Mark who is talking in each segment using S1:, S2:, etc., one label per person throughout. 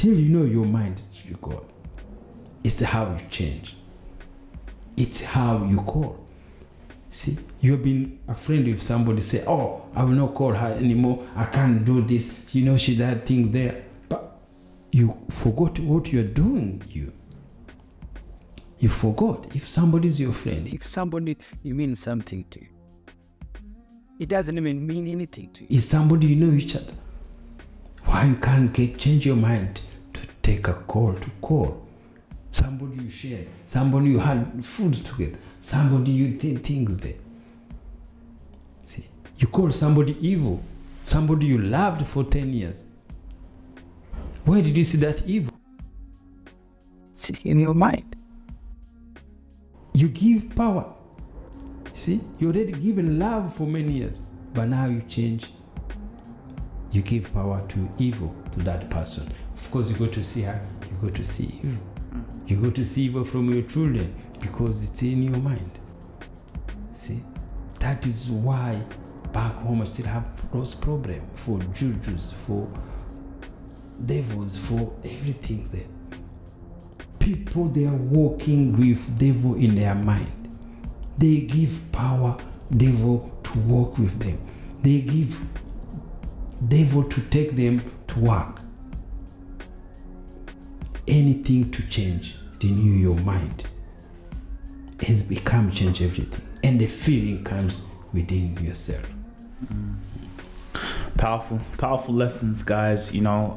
S1: until you know your mind is to God, it's how you change. It's how you call. See, you've been a friend with somebody say, oh, I will not call her anymore. I can't do this. You know, she that thing there. But you forgot what you're doing. You forgot. If somebody is your friend, if somebody you mean something to, it doesn't even mean anything to you. It's somebody you know each other. Why you can't change your mind to take a call, to call? Somebody you share, somebody you had food together, somebody you did things there. See, you call somebody evil, somebody you loved for 10 years. Where did you see that evil? See, in your mind. You give power. See, you already given love for many years, but now you change. You give power to evil, to that person. Of course, you go to see her, you go to see evil. You go to see evil from your children because it's in your mind. See, that is why back home I still have those problems for jujus, for devils, for everything there. People, they are walking with devil in their mind. They give power devil to walk with them. They give devil to take them to work. Anything to change, renew your mind, has become change everything, and the feeling comes within yourself.
S2: Powerful lessons, guys. You know,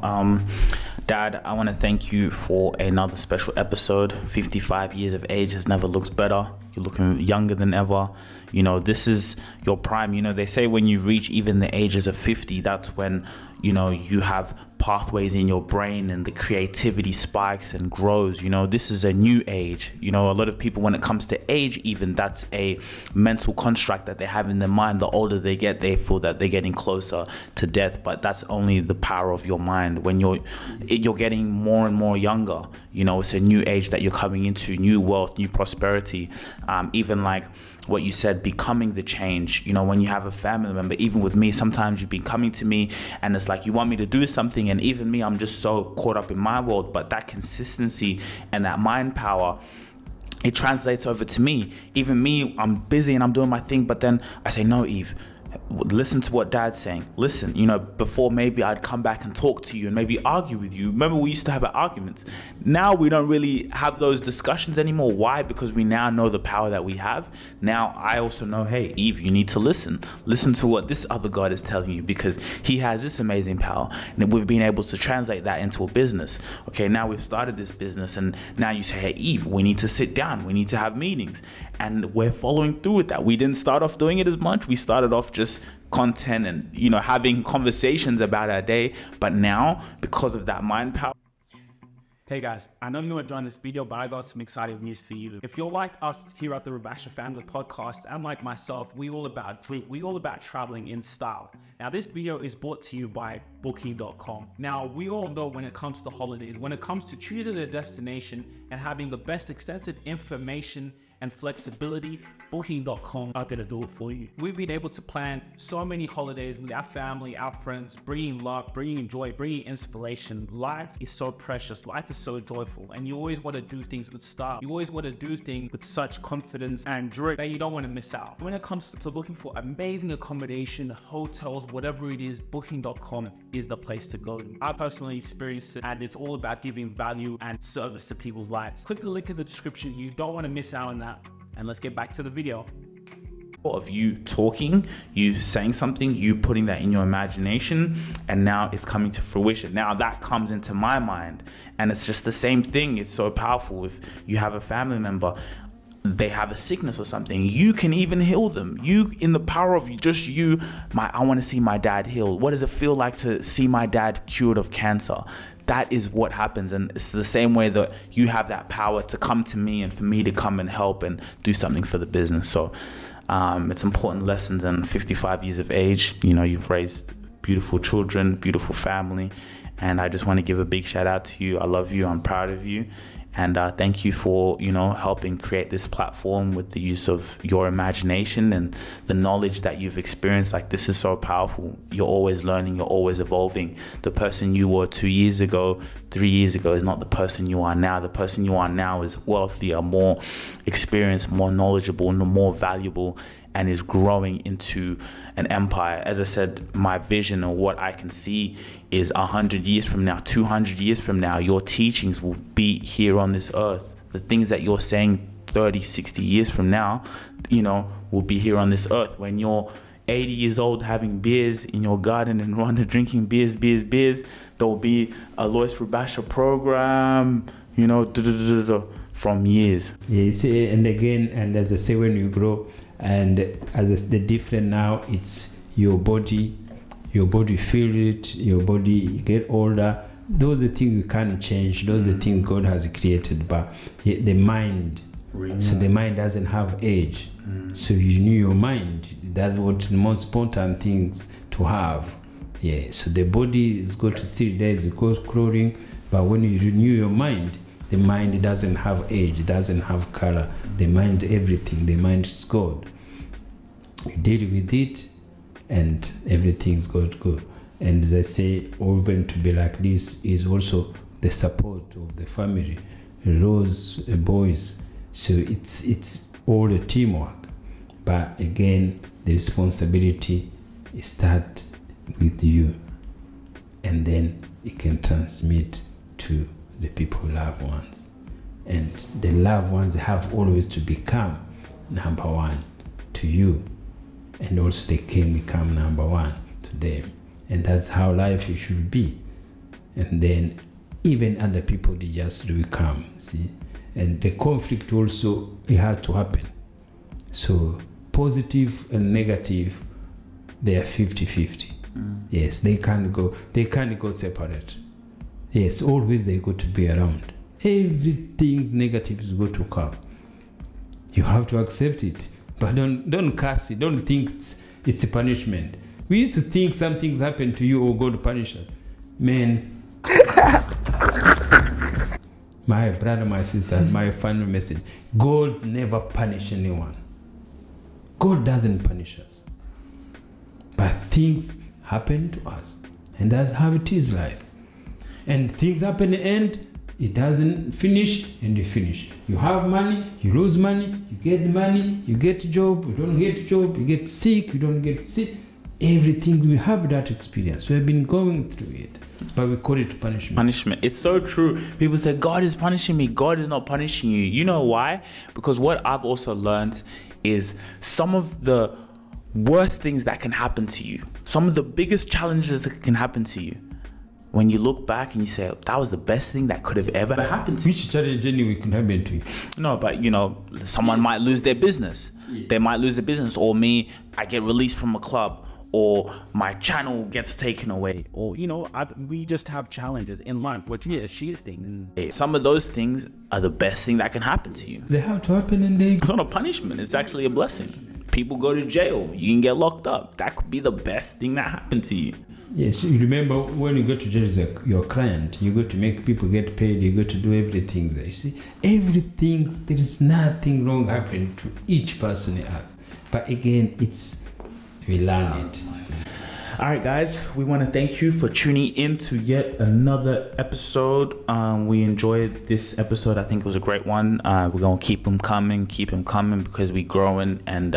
S2: Dad, I want to thank you for another special episode. 55 years of age has never looked better. You're looking younger than ever. You know, this is your prime. You know, they say when you reach even the ages of 50, that's when, you know, you have pathways in your brain and the creativity spikes and grows. You know, this is a new age. You know, a lot of people, when it comes to age, even that's a mental construct that they have in their mind. The older they get, they feel that they're getting closer to death, but that's only the power of your mind. When you're getting more and more younger, you know, it's a new age that you're coming into, new wealth, new prosperity. Even like what you said, becoming the change. You know, when you have a family member, even with me, sometimes you've been coming to me and it's like you want me to do something, and even me, I'm just so caught up in my world. But that consistency and that mind power, it translates over to me. Even me, I'm busy and I'm doing my thing, but then I say, no, Eve, listen to what Dad's saying. Listen, you know, before maybe I'd come back and talk to you and maybe argue with you. Remember, we used to have arguments. Now we don't really have those discussions anymore. Why? Because we now know the power that we have. Now I also know, hey, Eve, you need to listen. Listen to what this other God is telling you, because he has this amazing power. And we've been able to translate that into a business. Okay, now we've started this business, and now you say, hey, Eve, we need to sit down. We need to have meetings. And we're following through with that. We didn't start off doing it as much. We started off just content and, you know, having conversations about our day. But now, because of that mind power.
S3: Hey guys, I know you enjoying this video, but I got some exciting news for you. If you're like us here at the Rubasha Family podcast, and like myself, we all about drink, we all about traveling in style. Now this video is brought to you by Booking.com. Now we all know when it comes to holidays, when it comes to choosing a destination and having the best extensive information and flexibility, Booking.com are gonna do it for you. We've been able to plan so many holidays with our family, our friends, bringing luck, bringing joy, bringing inspiration. Life is so precious, life is so joyful, and you always wanna do things with style. You always wanna do things with such confidence and joy that you don't wanna miss out. When it comes to looking for amazing accommodation, hotels, whatever it is, Booking.com is the place to go to. I personally experienced it, and it's all about giving value and service to people's lives. Click the link in the description. You don't wanna miss out on that. And let's get back to the video.
S2: Of you talking, you saying something, you putting that in your imagination, and now it's coming to fruition. Now that comes into my mind, and it's just the same thing. It's so powerful. If you have a family member, they have a sickness or something, you can even heal them. You, in the power of just you, I want to see my dad healed. What does it feel like to see my dad cured of cancer? That is what happens, and it's the same way that you have that power to come to me and for me to come and help and do something for the business. So it's important lessons. And 55 years of age, you know, you've raised beautiful children, beautiful family, and I just want to give a big shout out to you. I love you. I'm proud of you. And thank you for, you know, helping create this platform with the use of your imagination and the knowledge that you've experienced. Like, this is so powerful. You're always learning, you're always evolving. The person you were 2 years ago, 3 years ago is not the person you are now. The person you are now is wealthier, more experienced, more knowledgeable, more valuable, and is growing into an empire. As I said, my vision or what I can see is 100 years from now, 200 years from now, your teachings will be here on this earth. The things that you're saying 30, 60 years from now, you know, will be here on this earth. When you're 80 years old having beers in your garden and Rwanda drinking beers, there will be a Aloys Rubasha program, you know, from years.
S1: Yeah, you see, and again, and as I say, when you grow, and as the different now, it's your body feel it, your body get older. Those are things you can't change. Those are things God has created, but the mind, so the mind doesn't have age. So you renew your mind. That's what the most important things to have. Yeah, so the body is going to see days, it goes crawling, but when you renew your mind, the mind doesn't have age, it doesn't have color. The mind, everything, the mind is God. You deal with it and everything's good. And as I say, often to be like this is also the support of the family, those boys. So it's all a teamwork. But again, the responsibility starts with you, and then it can transmit to the people, loved ones. And the loved ones have always to become number one to you. And also they can become number one to them. And that's how life should be. And then even other people, they just become, see. And the conflict also, it has to happen. So positive and negative, they are 50-50. Yes, they can't go separate. Yes, always they got to be around. Everything's negative is going to come. You have to accept it, but don't curse it. Don't think it's a punishment. We used to think something's happened to you or God punish us. Man, my brother, my sister, my final message: God never punish anyone. God doesn't punish us, but things happen to us, and that's how it is, life. And things happen in the end, it doesn't finish, and you finish. You have money, you lose money, you get money, you get a job, you don't get a job, you get sick, you don't get sick. Everything, we have that experience. We have been going through it, but we call it punishment.
S2: Punishment. It's so true. People say, God is punishing me. God is not punishing you. You know why? Because what I've also learned is some of the worst things that can happen to you, some of the biggest challenges that can happen to you, when you look back and you say, that was the best thing that could have ever happened to me.
S1: Which challenge anyway can happen to you?
S2: No, but you know, someone might lose their business. They might lose their business, or me, I get released from a club, or my channel gets taken away,
S3: Or, you know, we just have challenges in life, which is shifting.
S2: some of those things are the best thing that can happen to you.
S1: They have to happen, and they...
S2: It's not a punishment, it's actually a blessing. People go to jail, you can get locked up. That could be the best thing that happened to you.
S1: Yes, you remember when you go to jail as your client, you go to make people get paid, you go to do everything there. You see, everything, there is nothing wrong happening to each person else. But again, we learn it.
S2: All right, guys, we want to thank you for tuning in to yet another episode. We enjoyed this episode. I think it was a great one. We're going to keep them coming because we're growing. And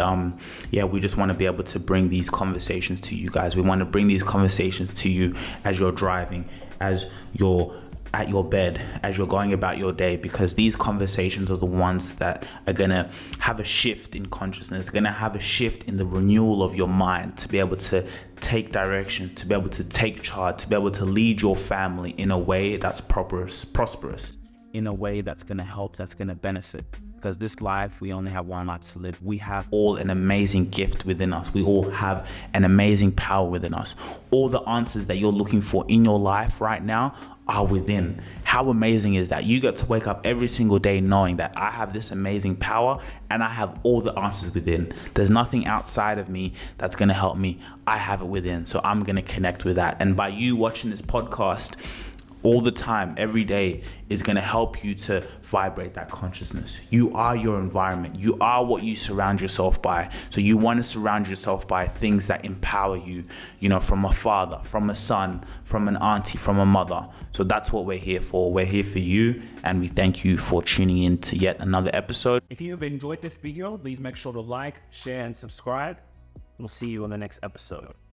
S2: yeah, we just want to be able to bring these conversations to you guys. We want to bring these conversations to you as you're driving, as you're at your bed, as you're going about your day, because these conversations are the ones that are going to have a shift in consciousness, going to have a shift in the renewal of your mind, to be able to take directions, to be able to take charge, to be able to lead your family in a way that's prosperous,
S3: In a way that's going to help, that's going to benefit. Because this life, we only have one life to live. We have
S2: all an amazing gift within us. We all have an amazing power within us. All the answers that you're looking for in your life right now are within. How amazing is that? You get to wake up every single day knowing that I have this amazing power and I have all the answers within. There's nothing outside of me that's going to help me. I have it within. So I'm going to connect with that. And by you watching this podcast, all the time, every day, is going to help you to vibrate that consciousness. You are your environment. You are what you surround yourself by. So you want to surround yourself by things that empower you, you know, from a father, from a son, from an auntie, from a mother. So that's what we're here for. We're here for you, and we thank you for tuning in to yet another episode.
S3: If you have enjoyed this video, please make sure to like, share, and subscribe. We'll see you on the next episode.